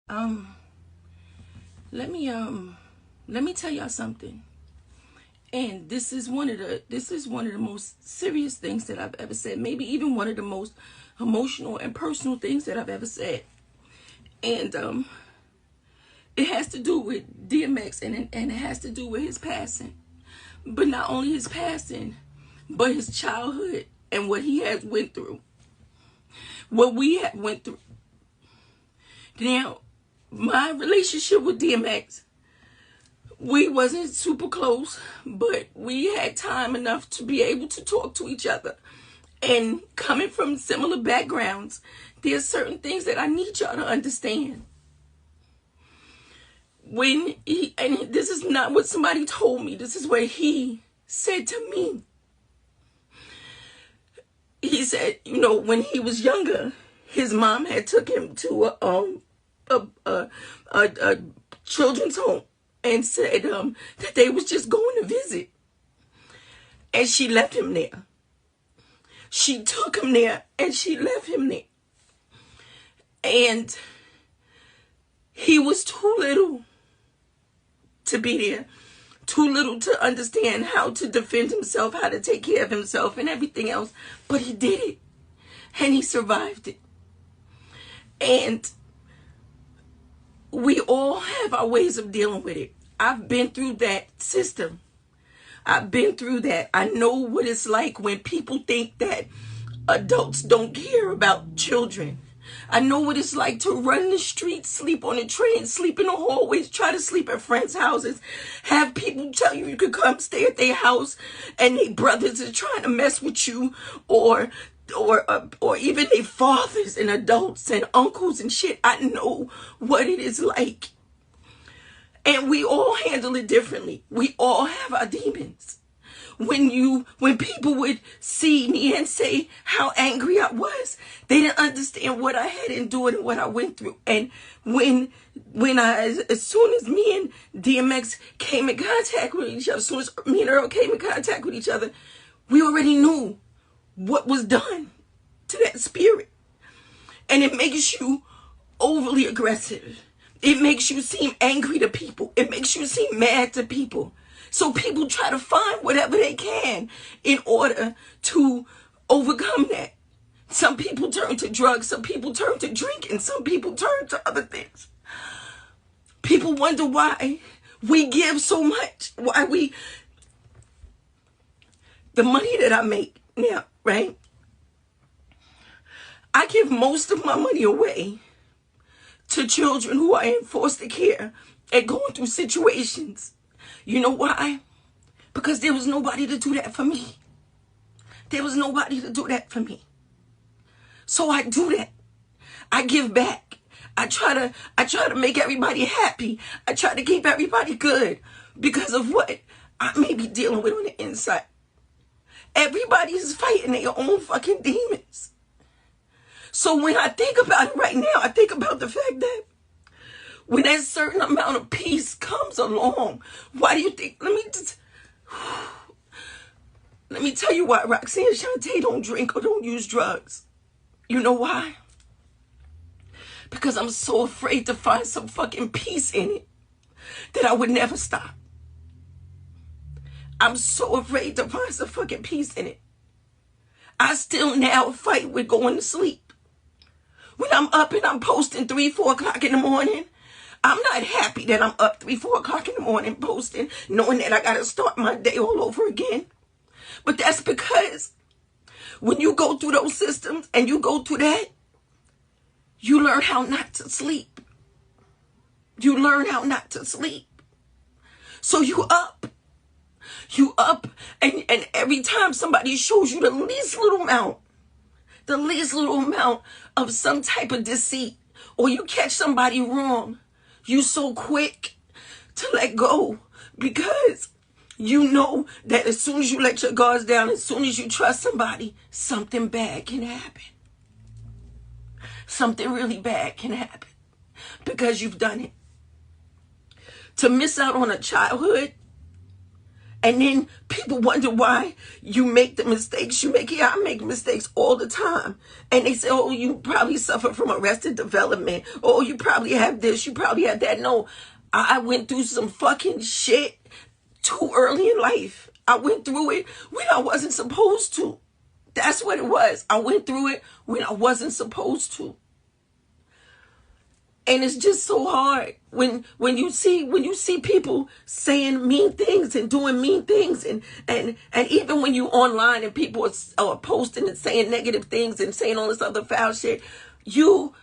Um, let me let me tell y'all something. And this is one of the most serious things that I've ever said. Maybe even one of the most emotional and personal things that I've ever said. And it has to do with DMX, and it has to do with his passing. But not only his passing, but his childhood and what he has went through. What we have went through. Now, my relationship with DMX, we wasn't super close, but we had time enough to be able to talk to each other. And coming from similar backgrounds, there's certain things that I need y'all to understand. And this is not what somebody told me, this is what he said to me. He said, when he was younger, his mom had took him to a children's home and said that they was just going to visit. And she left him there. She took him there and she left him there. And he was too little to be there. Too little to understand how to defend himself, how to take care of himself and everything else. But he did it. And he survived it. And we all have our ways of dealing with it. I've been through that system. I've been through that. I know what it's like when people think that adults don't care about children. I know what it's like to run the streets, sleep on the train, sleep in the hallways, try to sleep at friends' houses, have people tell you could come stay at their house and their brothers are trying to mess with you, or even their fathers and adults and uncles and shit. I know what it is like. And we all handle it differently. We all have our demons. When people would see me and say how angry I was, they didn't understand what I had endured and what I went through. And as soon as me and DMX came in contact with each other, as soon as me and Earl came in contact with each other, we already knew what was done to that spirit. And it makes you overly aggressive. It makes you seem angry to people. It makes you seem mad to people. So people try to find whatever they can in order to overcome that. Some people turn to drugs. Some people turn to drinking. Some people turn to other things. People wonder why we give so much. The money that I make now, right? I give most of my money away to children who are in foster care and going through situations. You know why? Because there was nobody to do that for me. There was nobody to do that for me. So I do that. I give back. I try to make everybody happy. I try to keep everybody good because of what I may be dealing with on the inside. Everybody's fighting their own fucking demons. So when I think about it right now, I think about the fact that when that certain amount of peace comes along, why do you think, let me tell you why Roxanne Shante don't drink or don't use drugs. You know why? Because I'm so afraid to find some fucking peace in it that I would never stop. I'm so afraid to find some fucking peace in it. I still now fight with going to sleep. When I'm up and I'm posting 3, 4 o'clock in the morning, I'm not happy that I'm up 3, 4 o'clock in the morning posting, knowing that I got to start my day all over again. But that's because when you go through those systems and you go through that, you learn how not to sleep. You learn how not to sleep. So you up, and every time somebody shows you the least little amount of some type of deceit, or you catch somebody wrong, you so quick to let go because you know that as soon as you let your guards down, as soon as you trust somebody, something bad can happen. Something really bad can happen because you've done it. To miss out on a childhood And then people wonder why you make the mistakes you make. Yeah, I make mistakes all the time. And they say, oh, you probably suffer from arrested development. Oh, you probably have this. You probably have that. No, I went through some fucking shit too early in life. I went through it when I wasn't supposed to. That's what it was. I went through it when I wasn't supposed to. And it's just so hard when you see people saying mean things and doing mean things, and even when you online and people are posting and saying negative things and saying all this other foul shit, you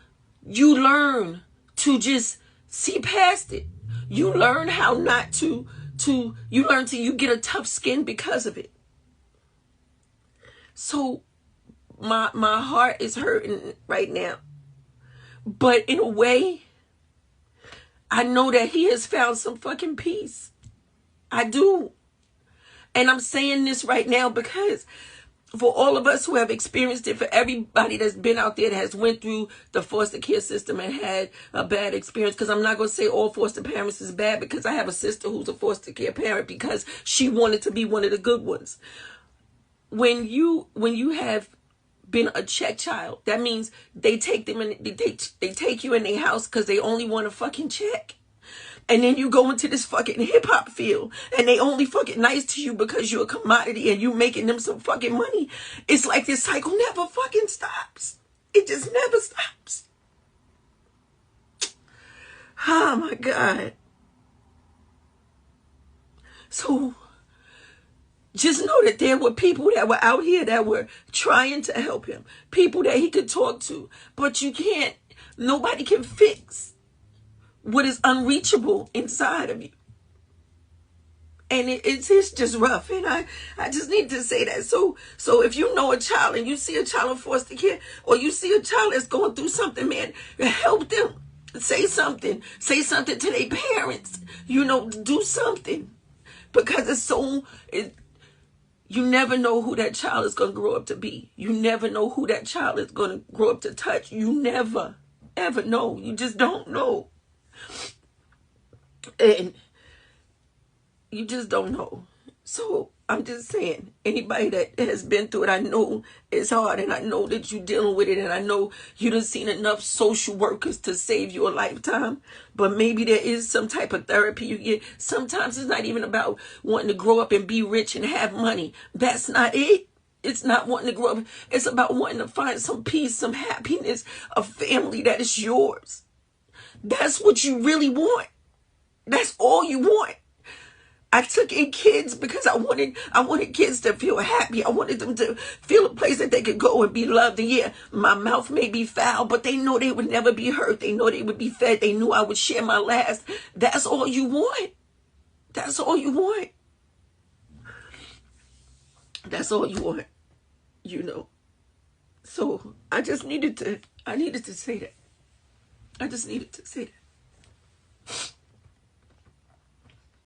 learn to just see past it. You learn how not to you get a tough skin because of it. So my heart is hurting right now. But in a way, I know that he has found some fucking peace. I do. And I'm saying this right now because for all of us who have experienced it, for everybody that's been out there that has went through the foster care system and had a bad experience, because I'm not going to say all foster parents is bad, because I have a sister who's a foster care parent because she wanted to be one of the good ones. When you have been a check child, that means they take them and they take you in their house because they only want a fucking check. And then you go into this fucking hip-hop field and they only fucking nice to you because you're a commodity and you making them some fucking money. It's like this cycle never fucking stops. It just never stops. Oh my God. So just know that there were people that were out here that were trying to help him. People that he could talk to. But you can't. Nobody can fix what is unreachable inside of you. And it's just rough. And I just need to say that. So if you know a child and you see a child in foster care, or you see a child that's going through something, man, help them. Say something. Say something to their parents. Do something. Because you never know who that child is going to grow up to be. You never know who that child is going to grow up to touch. You never, ever know. You just don't know. And you just don't know. So I'm just saying, anybody that has been through it, I know it's hard, and I know that you're dealing with it, and I know you done seen enough social workers to save you a lifetime. But maybe there is some type of therapy you get. Sometimes it's not even about wanting to grow up and be rich and have money. That's not it. It's not wanting to grow up. It's about wanting to find some peace, some happiness, a family that is yours. That's what you really want. That's all you want. I took in kids because I wanted kids to feel happy. I wanted them to feel a place that they could go and be loved. And yeah, my mouth may be foul, but they know they would never be hurt. They know they would be fed. They knew I would share my last. That's all you want. That's all you want. That's all you want. So I needed to say that. I just needed to say that.